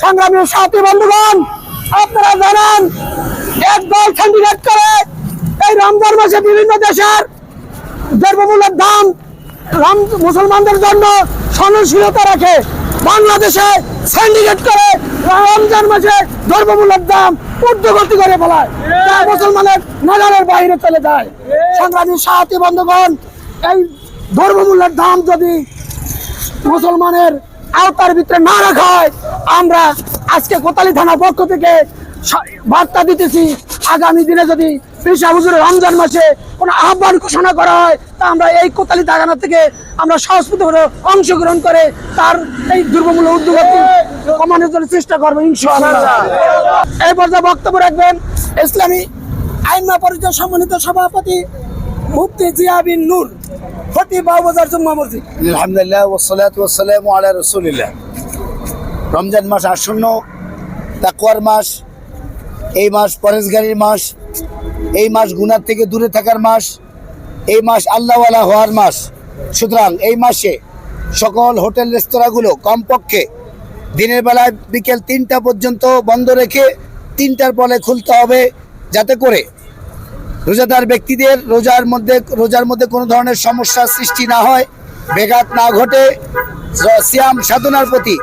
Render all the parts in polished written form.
সংগ্রামী সাথী বন্ধুগণ, আপনারা জানেন একদল সিন্ডিকেট করে এই রমজান মাসে বিভিন্ন দেশের দ্রব্যমূল্যের দাম মুসলমানদের জন্য সহনশীলতা রাখে। বাংলাদেশে সিন্ডিকেট করে রমজান মাসে দ্রব্যমূল্যের দাম ঊর্ধ্বগতি করে ফেলায়, যা মুসলমানের নজরের বাইরে চলে যায়। সংগ্রামী সাথী বন্ধুগণ, এই দ্রব্যমূল্যের দাম যদি মুসলমানের আওতার ভিতরে না রাখা হয়, আমরা আজকে কোতালি থানার পক্ষ থেকে বার্তা দিতেছি, আগামী দিনে যদি পেশা হুজুরের রমজান মাসে কোনো আহ্বান ঘোষণা করা হয়, তা আমরা এই কোতালি থানা থেকে আমরা স্বস্ফূর্তভাবে অংশগ্রহণ করে তার এই দ্রব্যমূল্য ঊর্ধ্বগতি কমানোর জন্য চেষ্টা করবো ইনশাআল্লাহ। এই পর্যায়ে বক্তব্য রাখবেন ইসলামী আইনমা পরিষদ সম্মানিত সভাপতি মুফতি জিয়া বিন নূর, খতিব বাবুবাজার জুম্মা মসজিদ। আলহামদুলিল্লাহ ওয়াসসালাতু ওয়াসসালামু আলা রাসূলিল্লাহ। রমজান মাস আসন্ন, তাকওয়ার মাস, এই মাস পরেজগারির মাস, এই মাস গুনাহ থেকে দূরে থাকার মাস, এই মাস আল্লাহওয়ালা হওয়ার মাস। সুতরাং এই মাসে সকল হোটেল রেস্তোরাঁগুলো কমপক্ষে দিনের বেলায় বিকেল 3টা পর্যন্ত বন্ধ রেখে 3টার পরে খুলতে হবে, যাতে করে রোজাদার ব্যক্তিদের রোজার মধ্যে কোনো ধরনের সমস্যার সৃষ্টি না হয়, ব্যাঘাত না ঘটে, সিয়াম সাধনার প্রতি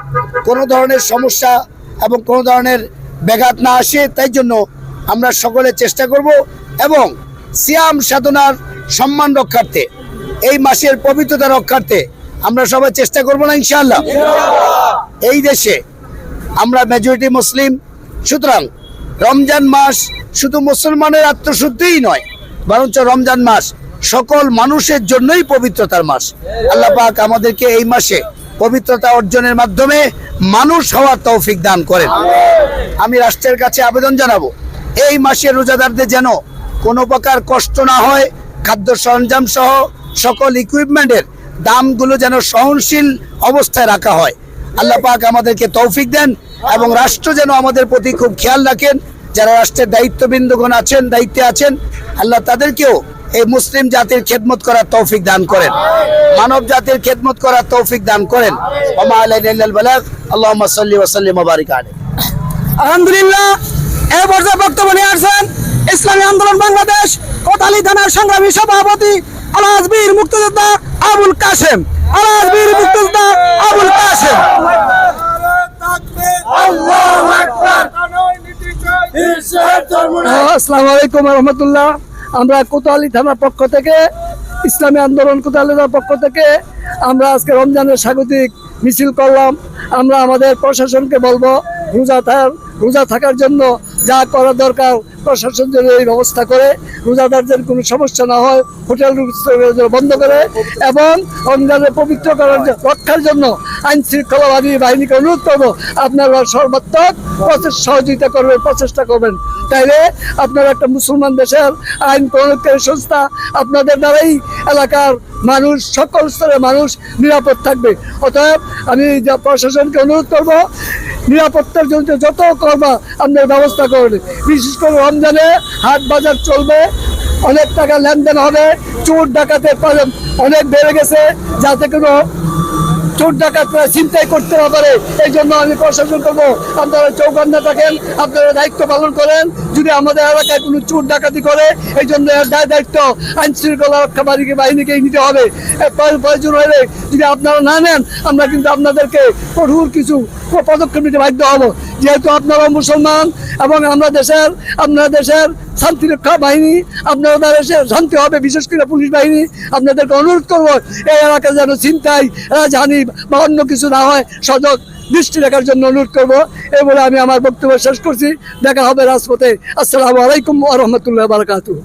কোনো ধরনের সমস্যা এবং কোনো ধরনের ব্যাঘাত না আসে। তাই জন্য আমরা সকলে চেষ্টা করব এবং সিয়াম সাধনার সম্মান রক্ষার্থে, এই মাসের পবিত্রতা রক্ষার্থে আমরা সবাই চেষ্টা করব না ইনশাআল্লাহ। এই দেশে আমরা মেজরিটি মুসলিম, সুতরাং রমজান মাস শুধু মুসলমানের আত্মশুদ্ধিই নয়, বরঞ্চ রমজান মাস সকল মানুষের জন্যই পবিত্রতার মাস। আল্লাহ পাক আমাদেরকে এই মাসে পবিত্রতা অর্জনের মাধ্যমে মানুষ হওয়ার তৌফিক দান করেন। আমি রাষ্ট্রের কাছে আবেদন জানাবো, এই মাসে রোজাদারদের যেন কোনো প্রকার কষ্ট না হয়, খাদ্য সরঞ্জাম সহ সকল ইকুইপমেন্টের দামগুলো যেন সহনশীল অবস্থায় রাখা হয়। আল্লাহ পাক আমাদেরকে তৌফিক দেন এবং রাষ্ট্র যেন আমাদের প্রতি খুব খেয়াল রাখেন। যারা রাষ্ট্রের দায়িত্ববৃন্দগণ আছেন, দায়িত্বে আছেন, আল্লাহ তাদেরকেও এই মুসলিম জাতির খেদমত করার তৌফিক দান করেন, মানব জাতির খেদমত করার তৌফিক দান করেন। ওমা আলাইনা ইল্লাল বালাগ। আল্লাহুম্মা সাল্লি ওয়া সাল্লিম ওয়া বারিক আলাইহি। আলহামদুলিল্লাহ, এই পর্যায়ে বক্তব্য নিয়ে আসছেন ইসলামী আন্দোলন বাংলাদেশ কোতালি থানার সংগ্রামী সভাপতি আলহাজ বীর মুক্তিযোদ্ধা আবুল কাশেম। আলহাজ বীর মুক্তিযোদ্ধা আবুল কাশেম। আসসালামু আলাইকুম ওয়া রাহমাতুল্লাহ। আমরা কোতালি থানার পক্ষ থেকে, ইসলামী আন্দোলন কোতালি থানার পক্ষ থেকে আমরা আজকে রমজানের স্বাগতিক মিছিল করলাম। আমরা আমাদের প্রশাসনকে বলবো, রোজা থাকার জন্য যা করা দরকার প্রশাসন যেন এই ব্যবস্থা করে, রোজাদারদের কোনো সমস্যা না হয়, হোটেল বন্ধ করে এবং রমজানের পবিত্র রক্ষার জন্য আইন শৃঙ্খলা বাহিনীকে অনুরোধ করবো, আপনারা সর্বাত্মক সহযোগিতা করবেন, প্রচেষ্টা করবেন। তাইলে আপনারা একটা মুসলমান দেশের আইন প্রয়োগকারী সংস্থা, আপনাদের দ্বারাই এলাকার মানুষ, সকল স্তরের মানুষ নিরাপদ থাকবে। অতএব আমি প্রশাসনকে অনুরোধ করবো, নিরাপত্তার জন্য যত করবা আপনার ব্যবস্থা করবেন। বিশেষ করে রমজানে হাট বাজার চলবে, অনেক টাকা লেনদেন হবে, চোর ডাকাতের অনেক বেড়ে গেছে, যাতে কোনো চোর ডাকাতরা চিন্তাই করতে না পারে। এই জন্য আমি প্রশাসন করবো, আপনারা চৌকান্না থাকেন, আপনারা দায়িত্ব পালন করেন। যদি আমাদের এলাকায় কোনো চোর ডাকাতি করে, এই জন্য দায়িত্ব আইন শৃঙ্খলা রক্ষা বাহিনীকেই নিতে হবে। প্রয়োজন হলে যদি আপনারা না নেন, আমরা কিন্তু আপনাদেরকে কঠোর কিছু পদক্ষেপ নিতে বাধ্য হব। যেহেতু আপনারা মুসলমান এবং আপনারা দেশের শান্তিরক্ষা বাহিনী, আপনারা দেশের শান্তি হবে, বিশেষ করে পুলিশ বাহিনী। আপনাদেরকে অনুরোধ করবো, এই এলাকায় যেন ছিনতাই, রাজহানি বা অন্য কিছু না হয়, সজাগ দৃষ্টি রাখার জন্য অনুরোধ করবো। এই বলে আমি আমার বক্তব্য শেষ করছি। দেখা হবে রাজপথে। আসসালামু আলাইকুম ওয়া রাহমাতুল্লাহি ওয়া বারাকাতুহু।